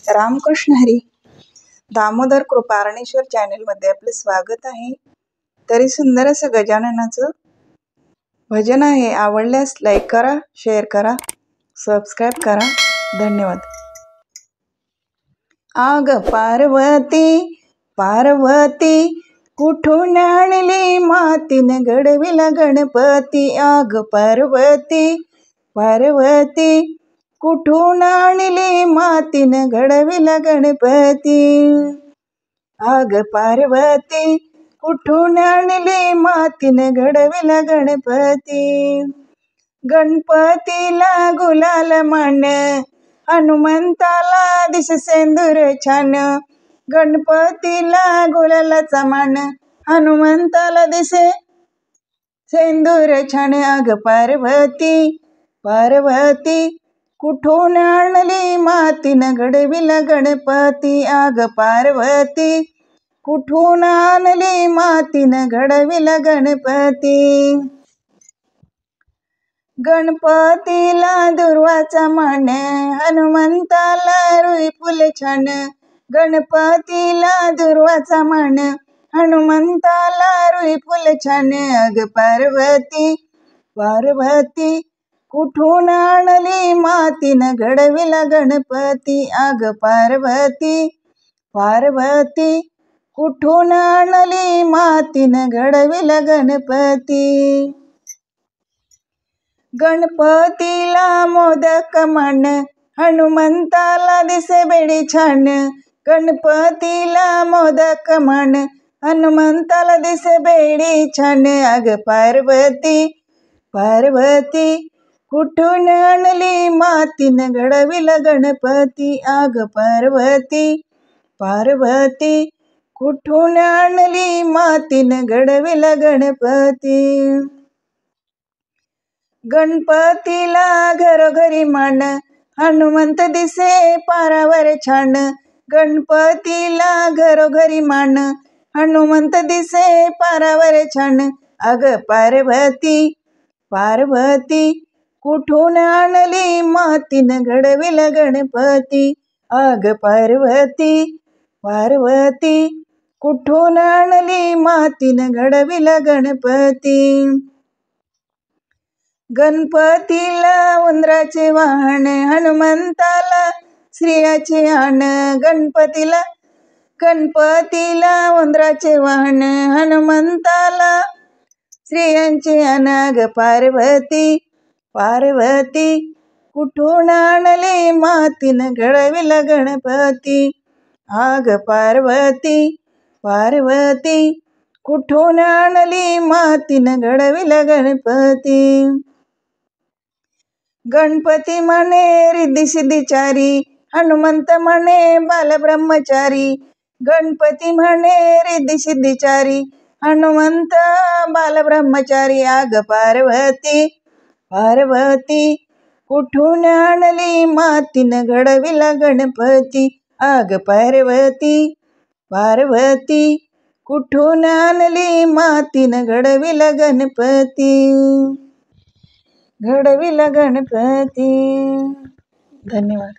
रामकृष्ण हरी. दामोदर कृपारणेश्वर चॅनेलमध्ये आपले स्वागत आहे. तरी सुंदर असं गजाननाचं भजन आहे. आवडल्यास लाईक करा, शेअर करा, सबस्क्राईब करा. धन्यवाद. आग पार्वती पार्वती कुठून आणली मातीने घडविला गणपती. आग पार्वती पार्वती कुठून आणली मातीने घडविला गणपती. आग पार्वती कुठून आणली मातीने घडविला गणपती. गणपतीला गुलाल मान, हनुमंताला दिस सेंदूर छान. गणपतीला गुलालाचा मान, हनुमंताला दिसे सेंदूर छान. आग पार्वती पार्वती कुठून आणली मातीनं घडविला गणपती. आग पार्वती कुठून आणली मातीनं घडविला गणपती. गणपतीला दुर्वाचा मान, हनुमंताला रुई फुल छान. गणपतीला दुर्वाचा मान, हनुमंताला रुई फुल छान. आग पार्वती पार्वती कुठून आणली मातीनं घडविला गणपती. आग पार्वती पार्वती कुठून आणली मातीनं घडविला गणपती. गणपतीला मोदक मान, हनुमंताला दिसे बेडी छान. गणपतीला मोदक मान, हनुमंताला दिसे बेडी छान. आग पार्वती पार्वती कुठून आणली मातीनं घडविला गणपती. आग पार्वती पार्वती कुठून आणली मातीनं घडविला गणपती. गणपतीला घरोघरी मान, हनुमंत दिसे पारावर छान. गणपतीला घरोघरी मान, हनुमंत दिसे पारावर छान. आग पार्वती पार्वती कुठून आणली मातीनं घडविला गणपती. आग पार्वती पार्वती कुठून आणली मातीनं घडविला गणपती. गणपतीला उंदराचे वाहन, हनुमंताला स्त्रियाचे आण. गणपतीला उंदराचे वाहन, हनुमंताला स्त्रियांचे आण. आग पार्वती पार्वती कुठून आणली मातीनं घडविला गणपती. आग पार्वती पार्वती कुठून आणली मातीनं घडविला गणपती. गणपती म्हणे रिद्धी सिद्धीचारी, हनुमंत म्हणे बालब्रह्मचारी. गणपती म्हणे रिद्धी सिद्धीचारी, हनुमंत बालब्रह्मचारी. आग पार्वती पार्वती कुठून आणली मातीनं घडविला गणपती. आग पार्वती पार्वती कुठून आणली मातीनं घडविला गणपती. घडविला गणपती. धन्यवाद.